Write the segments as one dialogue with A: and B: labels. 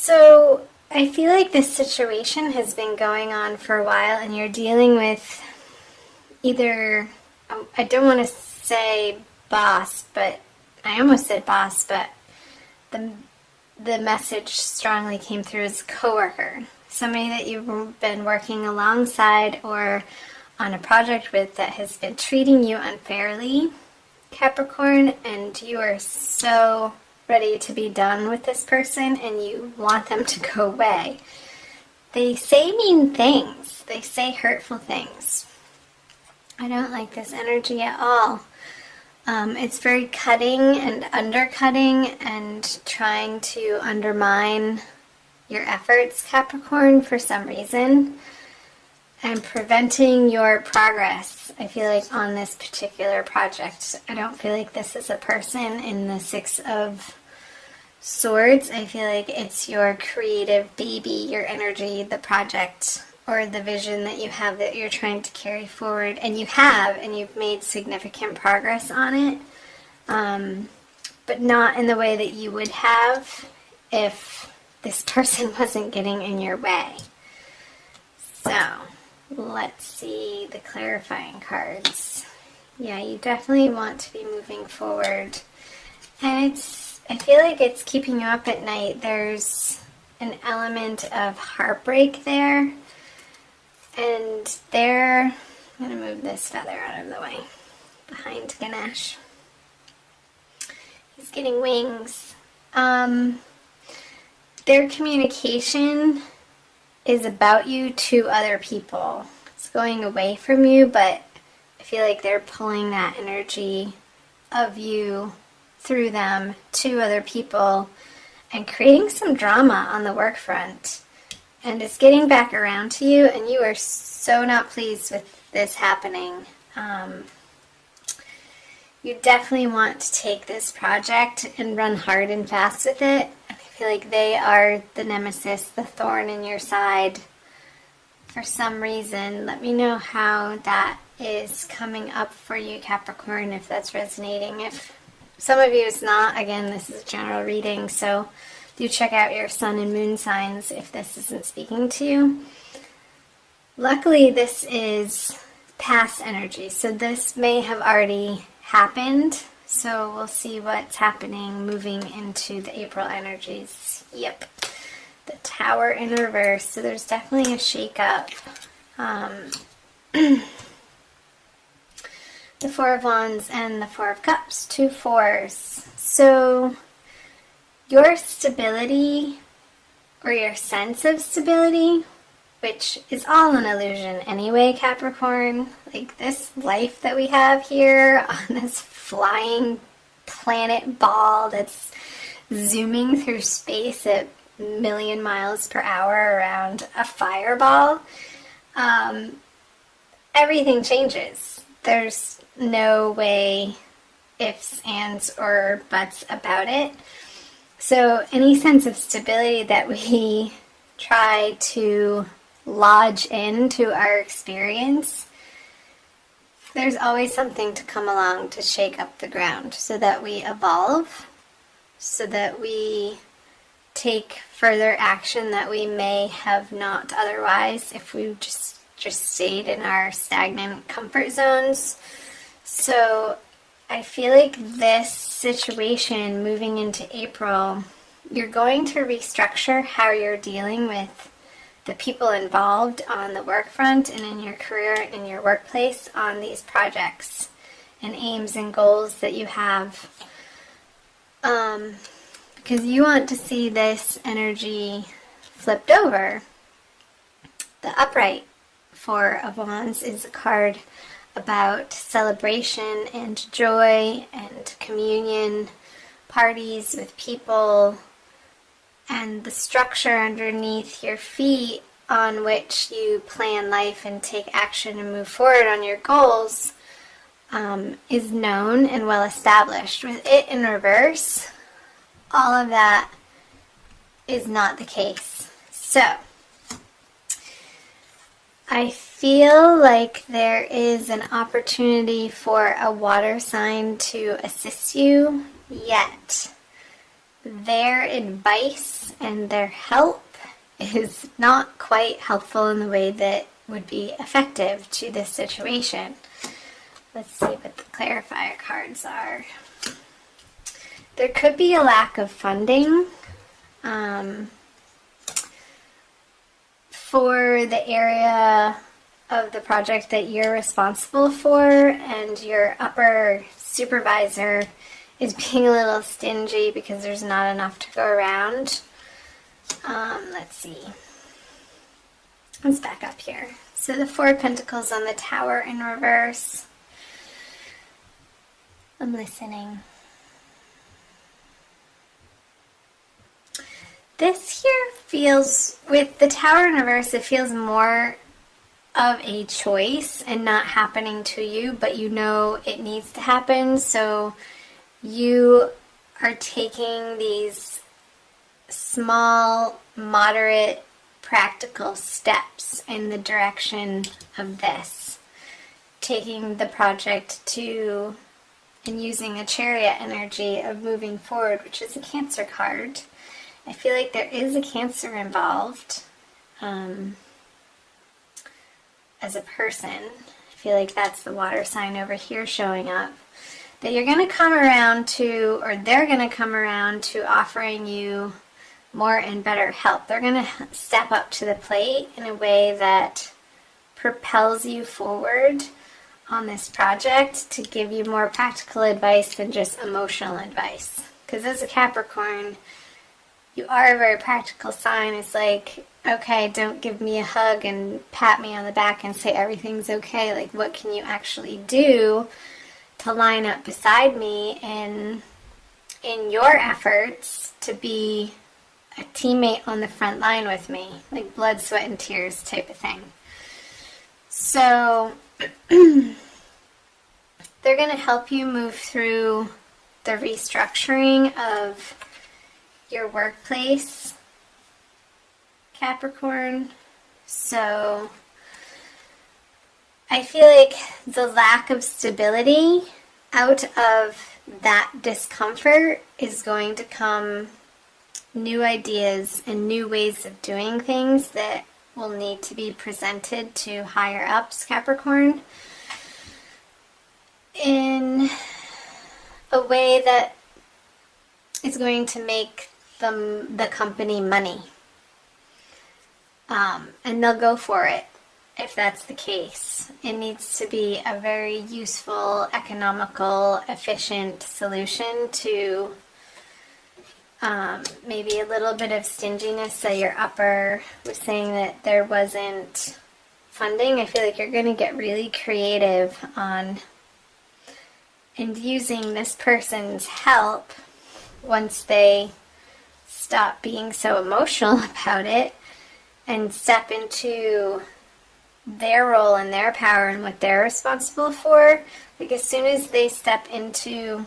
A: So I feel like this situation has been going on for a while, and you're dealing with either, I don't want to say boss, but I almost said boss, but the, the message strongly came through as coworker. Somebody that you've been working alongside or on a project with that has been treating you unfairly, Capricorn, and you are so ready to be done with this person and you want them to go away. They say mean things. They say hurtful things. I don't like this energy at all. It's very cutting and undercutting and trying to undermine your efforts, Capricorn, for some reason, and preventing your progress, I feel like, on this particular project. I don't feel like this is a person in the Six of Swords. I feel like it's your creative baby, your energy, the project, or the vision that you have that you're trying to carry forward. And you have, and you've made significant progress on it, but not in the way that you would have if this person wasn't getting in your way. So let's see the clarifying cards. Yeah, you definitely want to be moving forward. And I feel like it's keeping you up at night. There's an element of heartbreak there. And I'm going to move this feather out of the way behind Ganesh. He's getting wings. Their communication is about you to other people. It's going away from you, but I feel like they're pulling that energy of you through them to other people and creating some drama on the work front. And it's getting back around to you, and you are so not pleased with this happening. You definitely want to take this project and run hard and fast with it. I feel like they are the nemesis, the thorn in your side for some reason. Let me know how that is coming up for you, Capricorn, if that's resonating. If some of you it's not, again, this is a general reading, so do check out your sun and moon signs if this isn't speaking to you. Luckily, this is past energy, so this may have already happened. So we'll see what's happening moving into the April energies. Yep. The Tower in reverse. So there's definitely a shake-up. The Four of Wands and the Four of Cups. 2 4s. So your stability, or your sense of stability, which is all an illusion anyway, Capricorn. Like, this life that we have here on this flying planet ball that's zooming through space at a million miles per hour around a fireball, everything changes. There's no way, ifs, ands, or buts about it. So any sense of stability that we try to lodge into our experience, there's always something to come along to shake up the ground so that we evolve, so that we take further action that we may have not otherwise if we just stayed in our stagnant comfort zones. So I feel like this situation moving into April, you're going to restructure how you're dealing with the people involved on the work front and in your career and in your workplace on these projects and aims and goals that you have. Because you want to see this energy flipped over. The upright Four of Wands is a card about celebration and joy and communion, parties with people, and the structure underneath your feet on which you plan life and take action and move forward on your goals is known and well established. With it in reverse, all of that is not the case. So I feel like there is an opportunity for a water sign to assist you, yet their advice and their help is not quite helpful in the way that would be effective to this situation. Let's see what the clarifier cards are. There could be a lack of funding for the area of the project that you're responsible for, and your upper supervisor is being a little stingy because there's not enough to go around. Let's see. Let's back up here. So the Four of Pentacles on the Tower in reverse. I'm listening. This here feels, with the Tower in reverse, it feels more of a choice and not happening to you, but you know it needs to happen, so you are taking these small, moderate, practical steps in the direction of this. Taking the project to, and using a Chariot energy of moving forward, which is a Cancer card. I feel like there is a Cancer involved as a person. I feel like that's the water sign over here showing up. That you're going to come around to, or they're going to come around to offering you more and better help. They're going to step up to the plate in a way that propels you forward on this project to give you more practical advice than just emotional advice. Because as a Capricorn, you are a very practical sign. It's like, okay, don't give me a hug and pat me on the back and say everything's okay. Like, what can you actually do to line up beside me in your efforts to be a teammate on the front line with me? Like blood, sweat, and tears type of thing. So they're going to help you move through the restructuring of your workplace, Capricorn. So I feel like the lack of stability out of that discomfort is going to come new ideas and new ways of doing things that will need to be presented to higher ups, Capricorn, in a way that is going to make the company money. And they'll go for it if that's the case. It needs to be a very useful, economical, efficient solution to maybe a little bit of stinginess. So your upper was saying that there wasn't funding. I feel like you're going to get really creative on and using this person's help once they stop being so emotional about it and step into their role and their power and what they're responsible for. Like as soon as they step into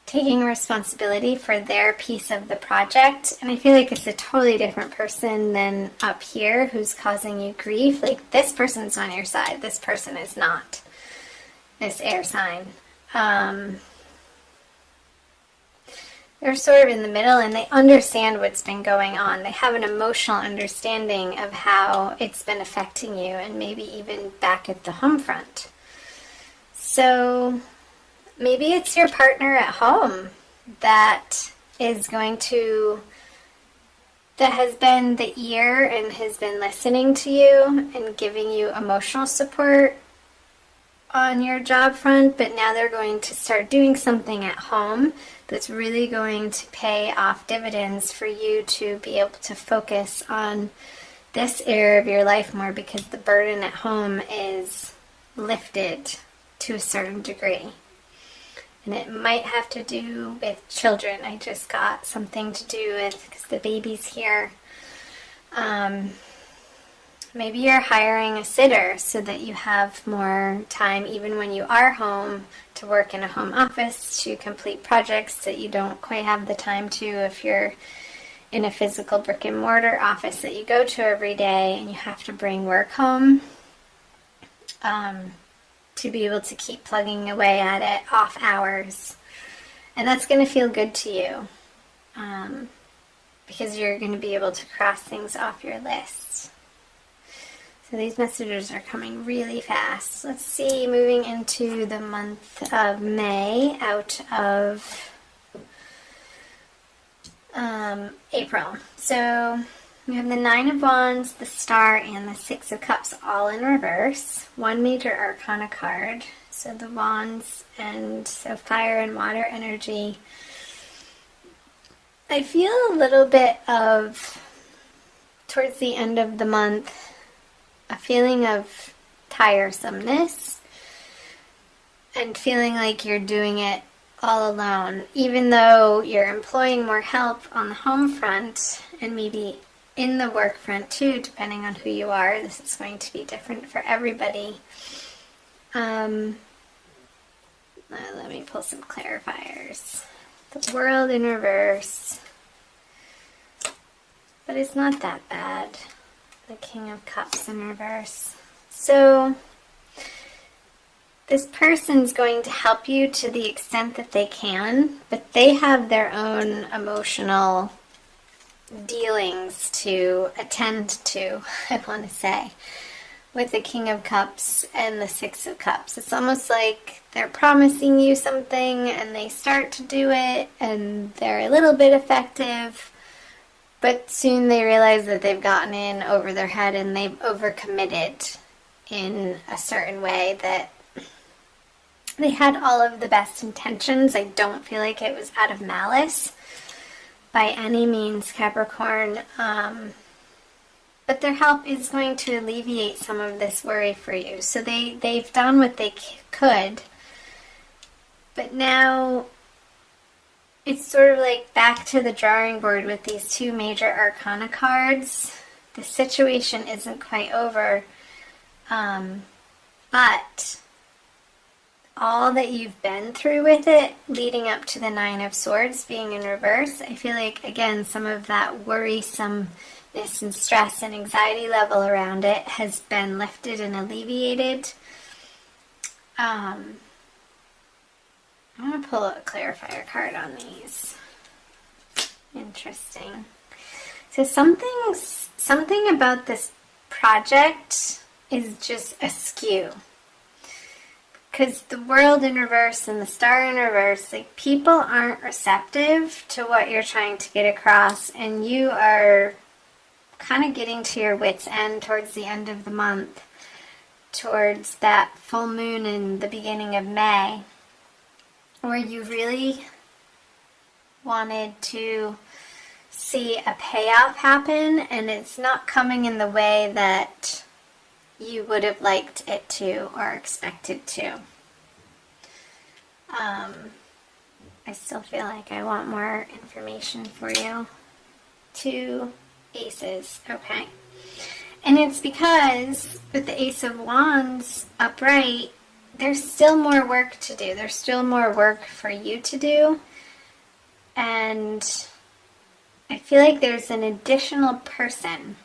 A: taking responsibility for their piece of the project, and I feel like it's a totally different person than up here who's causing you grief. Like this person's on your side, this person is not, this air sign. They're sort of in the middle and they understand what's been going on. They have an emotional understanding of how it's been affecting you, and maybe even back at the home front. So maybe it's your partner at home that is going to, that has been the ear and has been listening to you and giving you emotional support on your job front, but now they're going to start doing something at home that's really going to pay off dividends for you to be able to focus on this area of your life more, because the burden at home is lifted to a certain degree. And it might have to do with children. I just got something to do with, because the baby's here. Maybe you're hiring a sitter so that you have more time, even when you are home, to work in a home office, to complete projects that you don't quite have the time to if you're in a physical brick and mortar office that you go to every day and you have to bring work home, to be able to keep plugging away at it off hours And that's going to feel good to you because you're going to be able to cross things off your list. So these messages are coming really fast. Let's see, moving into the month of May out of April. So we have the Nine of Wands, the Star, and the Six of Cups all in reverse. One major arcana card. So the Wands and so fire and water energy. I feel a little bit of, towards the end of the month, a feeling of tiresomeness and feeling like you're doing it all alone, even though you're employing more help on the home front and maybe in the work front too, depending on who you are. This is going to be different for everybody. Let me pull some clarifiers. The World in reverse, but it's not that bad. The King of Cups in reverse. So this person's going to help you to the extent that they can, but they have their own emotional dealings to attend to, I want to say, with the King of Cups and the Six of Cups. It's almost like they're promising you something and they start to do it and they're a little bit effective, but soon they realize that they've gotten in over their head and they've overcommitted in a certain way that they had all of the best intentions. I don't feel like it was out of malice by any means, Capricorn. But their help is going to alleviate some of this worry for you. So they've done what they could. But now it's sort of like back to the drawing board with these two major arcana cards. The situation isn't quite over. But all that you've been through with it, leading up to the Nine of Swords being in reverse, I feel like, again, some of that worrisomeness and stress and anxiety level around it has been lifted and alleviated. I'm going to pull a clarifier card on these. Interesting. So something about this project is just askew. Because the World in reverse and the Star in reverse, like, people aren't receptive to what you're trying to get across, and you are kind of getting to your wit's end towards the end of the month, towards that full moon in the beginning of May, where you really wanted to see a payoff happen, and it's not coming in the way that you would have liked it to or expected to. I still feel like I want more information for you. 2 aces, okay. And it's because with the Ace of Wands upright, there's still more work to do. There's still more work for you to do. And I feel like there's an additional person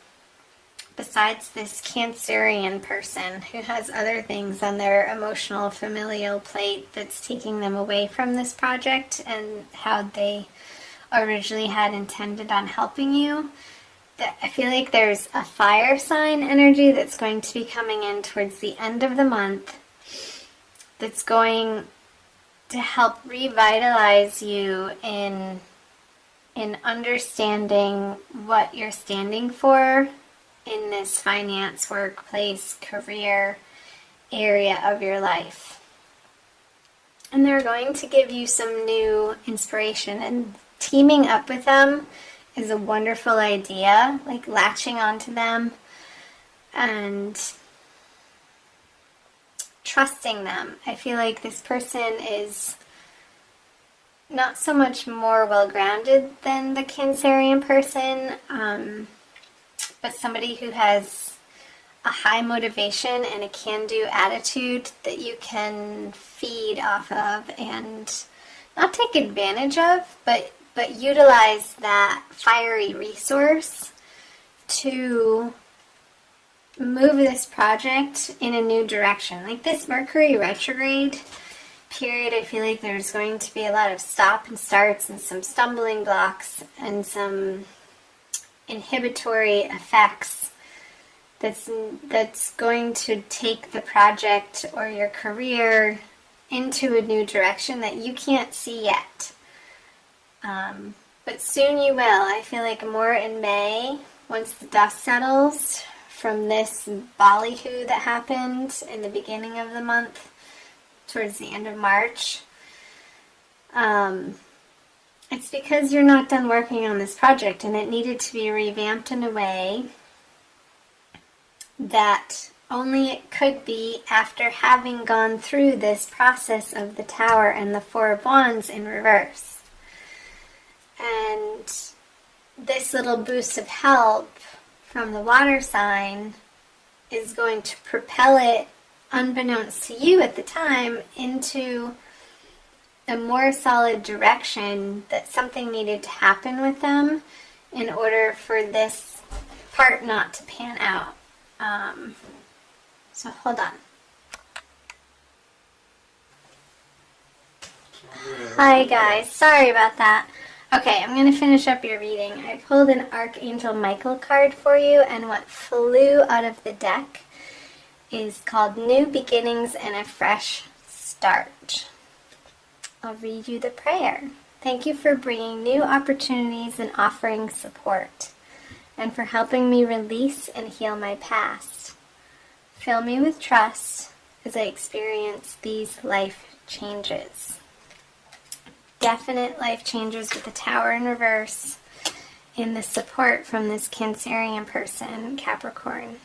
A: besides this Cancerian person who has other things on their emotional familial plate that's taking them away from this project and how they originally had intended on helping you. I feel like there's a fire sign energy that's going to be coming in towards the end of the month that's going to help revitalize you in understanding what you're standing for in this finance, workplace, career area of your life. And they're going to give you some new inspiration, and teaming up with them is a wonderful idea, like latching onto them and trusting them. I feel like this person is not so much more well-grounded than the Cancerian person, but somebody who has a high motivation and a can-do attitude that you can feed off of and not take advantage of, but utilize that fiery resource to move this project in a new direction. Like this Mercury retrograde period, I feel like there's going to be a lot of stop and starts and some stumbling blocks and some inhibitory effects that's going to take the project or your career into a new direction that you can't see yet. But soon you will. I feel like more in May, once the dust settles from this ballyhoo that happened in the beginning of the month, towards the end of March. It's because you're not done working on this project and it needed to be revamped in a way that only it could be after having gone through this process of the Tower and the Four of Wands in reverse. And this little boost of help from the water sign is going to propel it, unbeknownst to you at the time, into a more solid direction that something needed to happen with them in order for this part not to pan out. So hold on. Hi guys, sorry about that. Okay, I'm going to finish up your reading. I pulled an Archangel Michael card for you, and what flew out of the deck is called New Beginnings and a Fresh Start. I'll read you the prayer. Thank you for bringing new opportunities and offering support, and for helping me release and heal my past. Fill me with trust as I experience these life changes. Definite life changes with the Tower in reverse in the support from this Cancerian person, Capricorn.